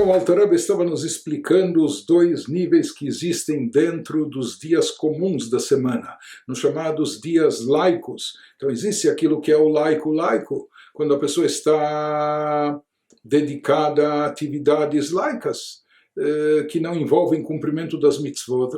Então, o Alter Rebbe estava nos explicando os dois níveis que existem dentro dos dias comuns da semana, nos chamados dias laicos. Então, existe aquilo que é o laico, quando a pessoa está dedicada a atividades laicas, que não envolvem cumprimento das mitzvot,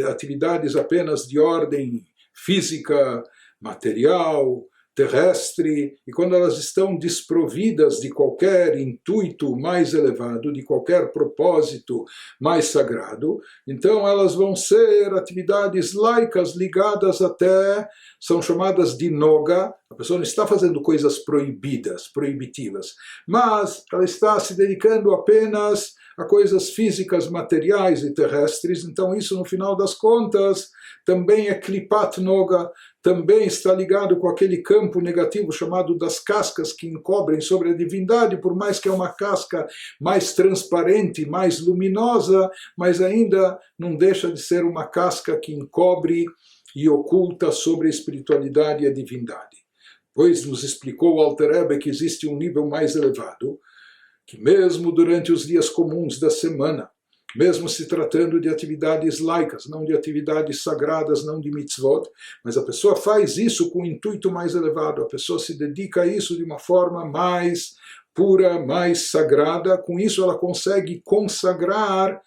atividades apenas de ordem física, material, terrestre, e quando elas estão desprovidas de qualquer intuito mais elevado, de qualquer propósito mais sagrado, então elas vão ser atividades laicas ligadas até, são chamadas de noga. A pessoa não está fazendo coisas proibidas, proibitivas, mas ela está se dedicando apenas a coisas físicas, materiais e terrestres. Então isso, no final das contas, também é klipat noga, também está ligado com aquele campo negativo chamado das cascas que encobrem sobre a divindade, por mais que é uma casca mais transparente, mais luminosa, mas ainda não deixa de ser uma casca que encobre e oculta sobre a espiritualidade e a divindade. Pois nos explicou o Alter Rebbe que existe um nível mais elevado, que mesmo durante os dias comuns da semana, mesmo se tratando de atividades laicas, não de atividades sagradas, não de mitzvot, mas a pessoa faz isso com um intuito mais elevado, a pessoa se dedica a isso de uma forma mais pura, mais sagrada, com isso ela consegue consagrar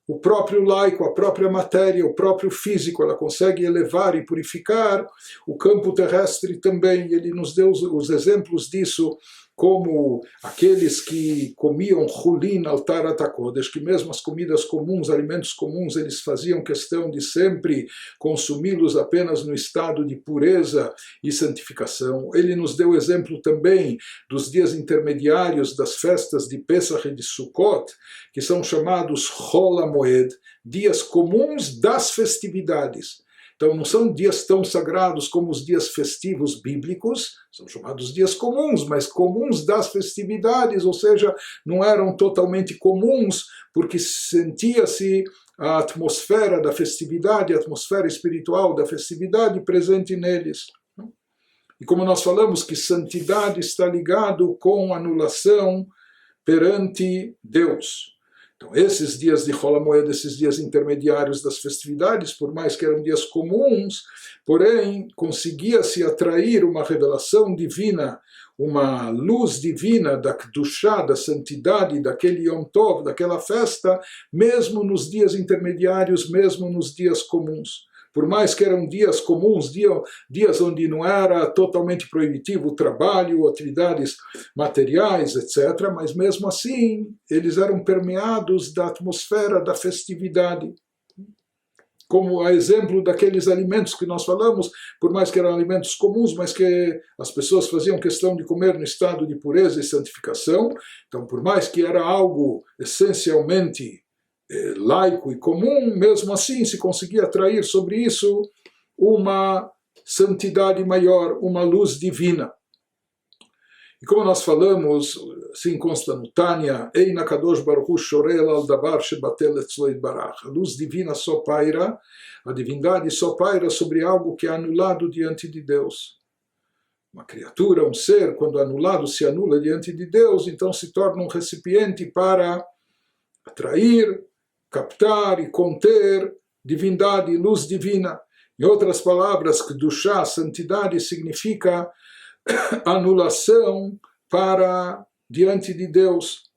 o próprio laico, a própria matéria, o próprio físico, ela consegue elevar e purificar o campo terrestre também. Ele nos deu os exemplos disso, como aqueles que comiam chulin al tarat hakodesh, que mesmo as comidas comuns, alimentos comuns, eles faziam questão de sempre consumi-los apenas no estado de pureza e santificação. Ele nos deu exemplo também dos dias intermediários das festas de Pesach e de Sukkot, que são chamados Chol HaMoed, dias comuns das festividades. Então não são dias tão sagrados como os dias festivos bíblicos, são chamados dias comuns, mas comuns das festividades, ou seja, não eram totalmente comuns, porque sentia-se a atmosfera da festividade, a atmosfera espiritual da festividade presente neles. E como nós falamos que santidade está ligado com anulação perante Deus. Então, esses dias de Chol HaMoed, esses dias intermediários das festividades, por mais que eram dias comuns, porém, conseguia-se atrair uma revelação divina, uma luz divina da Kedushá, da santidade, daquele Yom Tov, daquela festa, mesmo nos dias intermediários, mesmo nos dias comuns. Por mais que eram dias comuns, dias onde não era totalmente proibitivo o trabalho, atividades materiais, etc., mas mesmo assim eles eram permeados da atmosfera da festividade. Como a exemplo daqueles alimentos que nós falamos, por mais que eram alimentos comuns, mas que as pessoas faziam questão de comer no estado de pureza e santificação, então por mais que era algo essencialmente laico e comum, mesmo assim se conseguia atrair sobre isso uma santidade maior, uma luz divina. E como nós falamos, assim consta no Tânia, Ein HaKadosh Baruch Hu shorel al davar shebatel etzlo yitbarach. A luz divina só paira, a divindade só paira sobre algo que é anulado diante de Deus. Uma criatura, um ser, quando anulado, se anula diante de Deus, então se torna um recipiente para atrair, captar e conter divindade e luz divina. Em outras palavras, Kedushá, santidade, significa anulação para diante de Deus.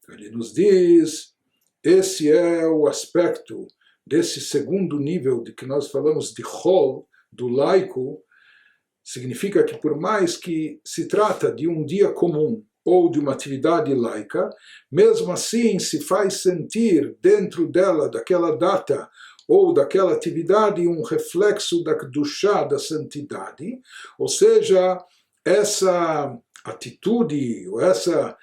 Ele nos diz, esse é o aspecto desse segundo nível de que nós falamos de Chol, do laico, significa que por mais que se trata de um dia comum, ou de uma atividade laica, mesmo assim se faz sentir dentro dela, daquela data, ou daquela atividade, um reflexo da Kedushá, da santidade, ou seja, essa atitude, ou essa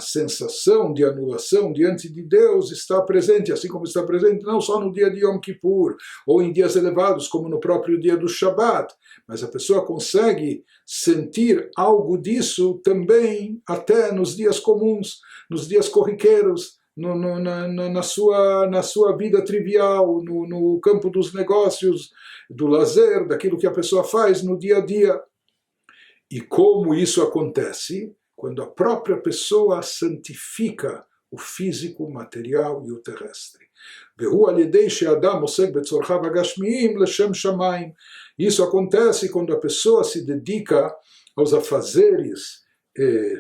sensação de anulação diante de Deus está presente, assim como está presente não só no dia de Yom Kippur, ou em dias elevados, como no próprio dia do Shabat, mas a pessoa consegue sentir algo disso também até nos dias comuns, nos dias corriqueiros, na sua vida trivial, no campo dos negócios, do lazer, daquilo que a pessoa faz no dia a dia. E como isso acontece? quando a própria pessoa santifica o físico, o material e o terrestre. Isso acontece quando a pessoa se dedica aos afazeres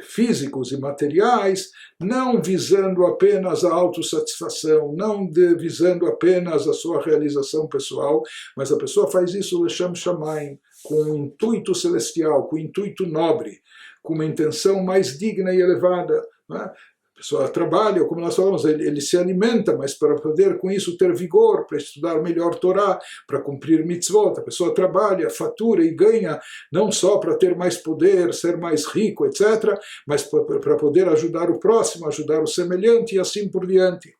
físicos e materiais, não visando apenas a autossatisfação, não visando apenas a sua realização pessoal, mas a pessoa faz isso Leshem Shamayim, com um intuito celestial, com um intuito nobre, com uma intenção mais digna e elevada. Não é? A pessoa trabalha, como nós falamos, ele se alimenta, mas para poder com isso ter vigor, para estudar melhor Torá, para cumprir mitzvot. A pessoa trabalha, fatura e ganha, não só para ter mais poder, ser mais rico, etc., mas para poder ajudar o próximo, ajudar o semelhante e assim por diante.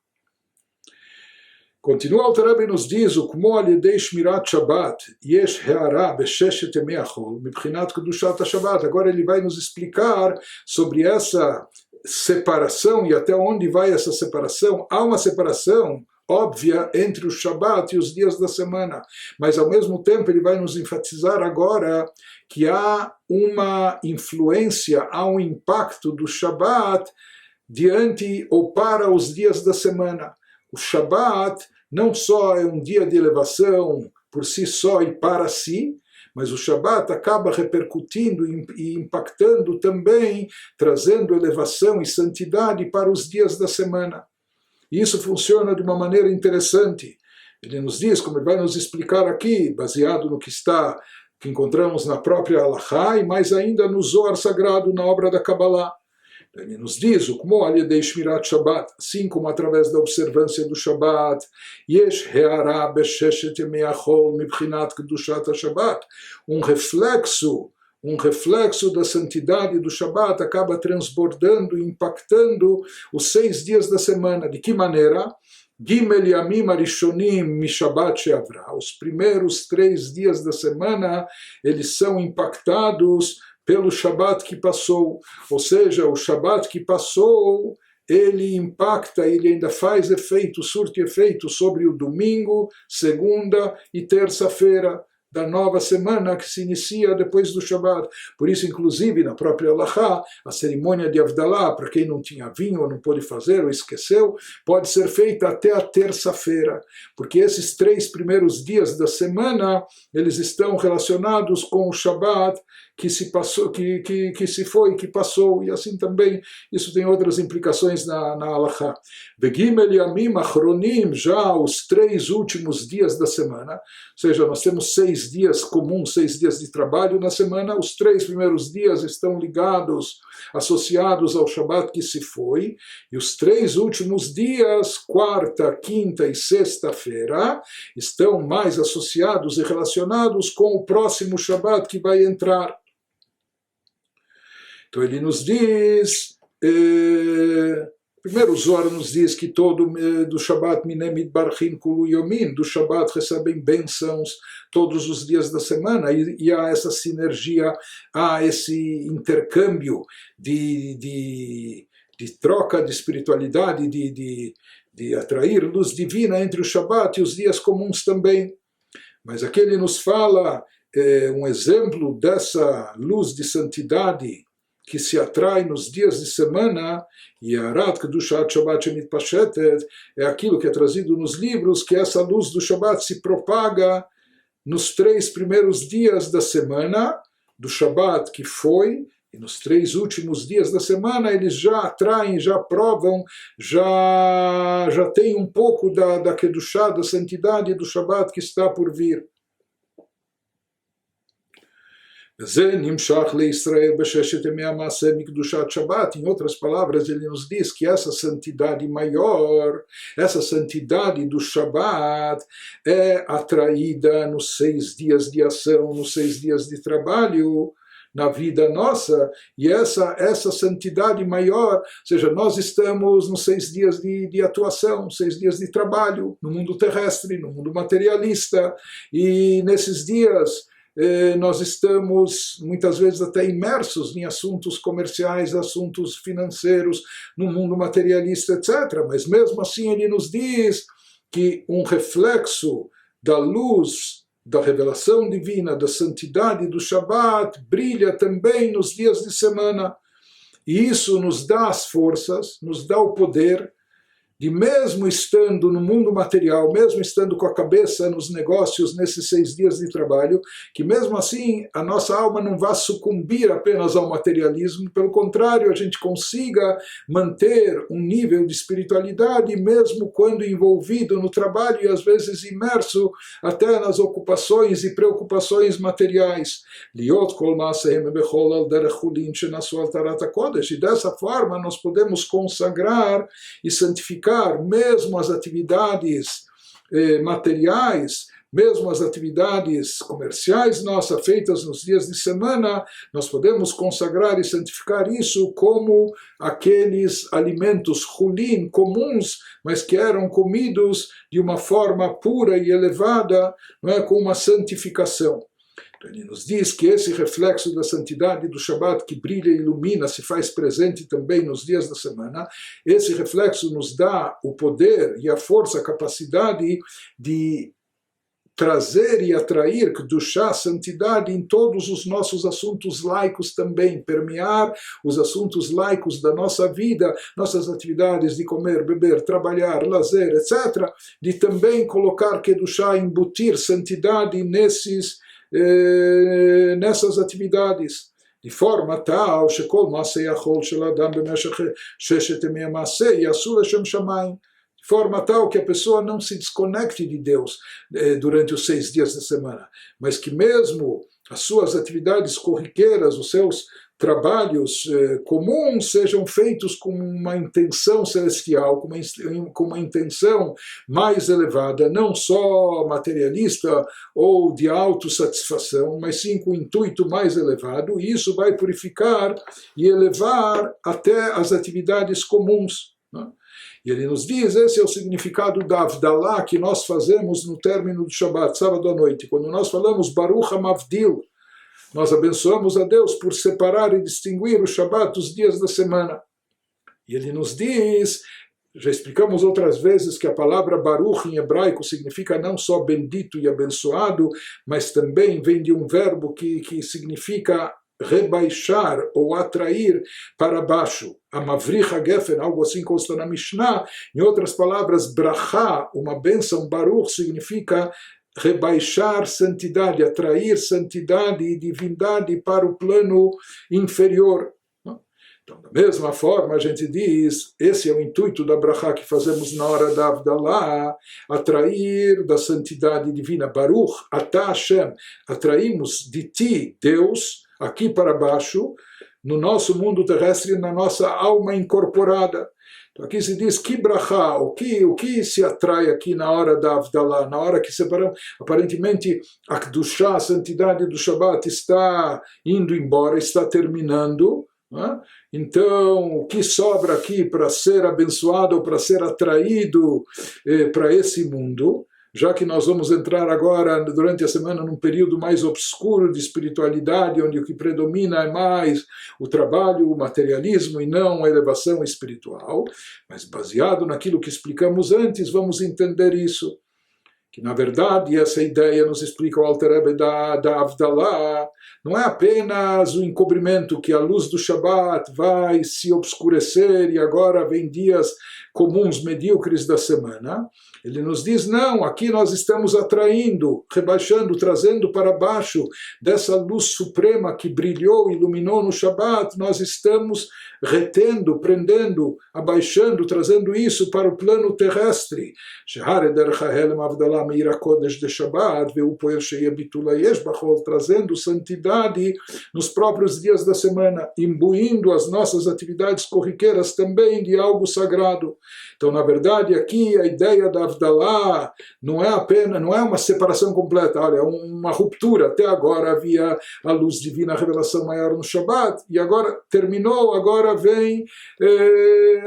Continua o Alter Rebbe e nos diz, כמו על ידי שמירת שבת, יש הערה בששת ימי החול, מבחינת קדושת השבת. Agora ele vai nos explicar sobre essa separação e até onde vai essa separação. Há uma separação óbvia entre o Shabat e os dias da semana, mas ao mesmo tempo ele vai nos enfatizar agora que há uma influência, há um impacto do Shabat diante ou para os dias da semana. O Shabat não só é um dia de elevação por si só e para si, mas o Shabat acaba repercutindo e impactando também, trazendo elevação e santidade para os dias da semana. E isso funciona de uma maneira interessante. Ele nos diz, como ele vai nos explicar aqui, baseado no que encontramos na própria Halachá e mais ainda no Zohar Sagrado, na obra da Kabbalah. Ele nos diz, como al yedei shmirat Shabbat, assim como através da observância do Shabbat, yesh he'ara besheshet yemei hachol mibchinat kedushat Shabbat, um reflexo da santidade do Shabbat acaba transbordando, impactando os 6 dias da semana. De que maneira? Gimel yamim arishonim mishabat she'avra. Os primeiros 3 dias da semana, eles são impactados pelo Shabat que passou, ou seja, o Shabat que passou, ele impacta, ele ainda faz efeito, surte efeito sobre o domingo, segunda e terça-feira da nova semana que se inicia depois do Shabat. Por isso, inclusive, na própria Halachá, a cerimônia de Avdalá, para quem não tinha vinho ou não pôde fazer ou esqueceu, pode ser feita até a terça-feira, porque esses 3 primeiros dias da semana, eles estão relacionados com o Shabat que se passou, que se foi, que passou, e assim também isso tem outras implicações na Halachá. Begimel yamim achronim, já os 3 últimos dias da semana, ou seja, nós temos 6 dias comuns, 6 dias de trabalho na semana, os 3 primeiros dias estão ligados, associados ao Shabat que se foi, e os 3 últimos dias, quarta, quinta e sexta-feira, estão mais associados e relacionados com o próximo Shabat que vai entrar. Então ele nos diz, primeiro o Zohar nos diz que todo do Shabbat minem mitbarchin kulu yomin, do Shabbat recebem bênçãos todos os dias da semana, e há essa sinergia, há esse intercâmbio de troca de espiritualidade, de atrair luz divina entre o Shabbat e os dias comuns também. Mas aqui ele nos fala um exemplo dessa luz de santidade que se atrai nos dias de semana, e Arat Kedushat Shabbat Shemit Pashetet é aquilo que é trazido nos livros, que essa luz do Shabbat se propaga nos 3 primeiros dias da semana, do Shabbat que foi, e nos 3 últimos dias da semana eles já atraem, já provam, já tem um pouco da Kedushá, da santidade do Shabbat que está por vir. Em outras palavras, ele nos diz que essa santidade maior, essa santidade do Shabat, é atraída nos 6 dias de ação, nos 6 dias de trabalho na vida nossa, e essa santidade maior, ou seja, nós estamos nos 6 dias de atuação, 6 dias de trabalho, no mundo terrestre, no mundo materialista, e nesses dias nós estamos muitas vezes até imersos em assuntos comerciais, assuntos financeiros, no mundo materialista, etc. Mas mesmo assim ele nos diz que um reflexo da luz, da revelação divina, da santidade do Shabat, brilha também nos dias de semana. E isso nos dá as forças, nos dá o poder de, mesmo estando no mundo material, mesmo estando com a cabeça nos negócios nesses 6 dias de trabalho, que mesmo assim a nossa alma não vá sucumbir apenas ao materialismo, pelo contrário, a gente consiga manter um nível de espiritualidade, mesmo quando envolvido no trabalho e às vezes imerso até nas ocupações e preocupações materiais. Liot kol ma'asehem bechol al derech chulin shenasu al tarat hakodesh. E dessa forma nós podemos consagrar e santificar mesmo as atividades materiais, mesmo as atividades comerciais nossas feitas nos dias de semana, nós podemos consagrar e santificar isso como aqueles alimentos chulin, comuns, mas que eram comidos de uma forma pura e elevada, não é, com uma santificação. Ele nos diz que esse reflexo da santidade do Shabat, que brilha e ilumina, se faz presente também nos dias da semana. Esse reflexo nos dá o poder e a força, a capacidade de trazer e atrair Kedushá, santidade, em todos os nossos assuntos laicos também, permear os assuntos laicos da nossa vida, nossas atividades de comer, beber, trabalhar, lazer, etc., de também colocar Kedushá, embutir santidade nessas atividades, de forma tal שכל מעשה יכול של אדם במשך 6 ימי המעשה יעשו לשם שמיים, de forma tal que a pessoa não se desconecte de Deus durante os 6 dias da semana, mas que mesmo as suas atividades corriqueiras, os seus trabalhos comuns sejam feitos com uma intenção celestial, com uma intenção mais elevada, não só materialista ou de autossatisfação, mas sim com um intuito mais elevado, e isso vai purificar e elevar até as atividades comuns, né? E ele nos diz, esse é o significado da Avdalá que nós fazemos no término do Shabbat, sábado à noite, quando nós falamos Baruch HaMavdil, nós abençoamos a Deus por separar e distinguir o Shabat dos dias da semana. E ele nos diz, já explicamos outras vezes que a palavra Baruch em hebraico significa não só bendito e abençoado, mas também vem de um verbo que significa rebaixar ou atrair para baixo. Amavrich hagefen, algo assim consta na Mishnah. Em outras palavras, brachá, uma bênção, Baruch, significa rebaixar santidade, atrair santidade e divindade para o plano inferior. Então, da mesma forma, a gente diz, esse é o intuito da brachá que fazemos na hora da Avdalá, atrair da santidade divina, Baruch, Atah Hashem, atraímos de ti, Deus, aqui para baixo, no nosso mundo terrestre, na nossa alma incorporada. Então aqui se diz que brachá, o que se atrai aqui na hora da Avdalá, na hora que separamos, aparentemente a Kedushá, a santidade do Shabat está indo embora, está terminando, né? Então o que sobra aqui para ser abençoado, para ser atraído para esse mundo, já que nós vamos entrar agora, durante a semana, num período mais obscuro de espiritualidade, onde o que predomina é mais o trabalho, o materialismo e não a elevação espiritual, mas baseado naquilo que explicamos antes, vamos entender isso. Que, na verdade, essa ideia nos explica o Alter Rebbe da Avdalá, não é apenas o encobrimento que a luz do Shabat vai se obscurecer e agora vem dias comuns, medíocres da semana. Ele nos diz, não, aqui nós estamos atraindo, rebaixando, trazendo para baixo dessa luz suprema que brilhou, iluminou no Shabat, nós estamos retendo, prendendo, abaixando, trazendo isso para o plano terrestre. Trazendo santidade nos próprios dias da semana, imbuindo as nossas atividades corriqueiras também de algo sagrado. Então, na verdade, aqui a ideia da Avdalá não é uma separação completa, olha, uma ruptura. Até agora havia a luz divina, a revelação maior no Shabat, e agora terminou, agora vem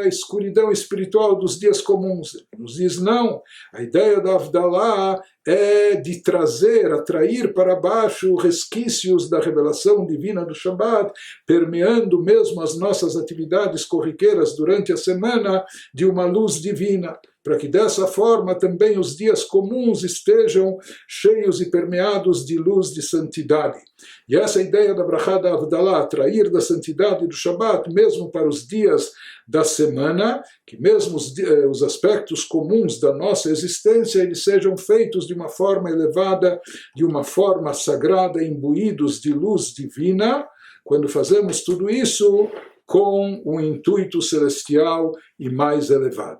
a escuridão espiritual dos dias comuns. Ele nos diz, não, a ideia da Avdalá é de trazer, atrair para baixo resquícios da revelação divina do Shabat, permeando mesmo as nossas atividades corriqueiras durante a semana de uma luz divina. para que dessa forma também os dias comuns estejam cheios e permeados de luz de santidade. E essa ideia da Brachá da Havdalah, atrair da santidade do Shabat, mesmo para os dias da semana, que mesmo os aspectos comuns da nossa existência, eles sejam feitos de uma forma elevada, de uma forma sagrada, imbuídos de luz divina, quando fazemos tudo isso com um intuito celestial e mais elevado.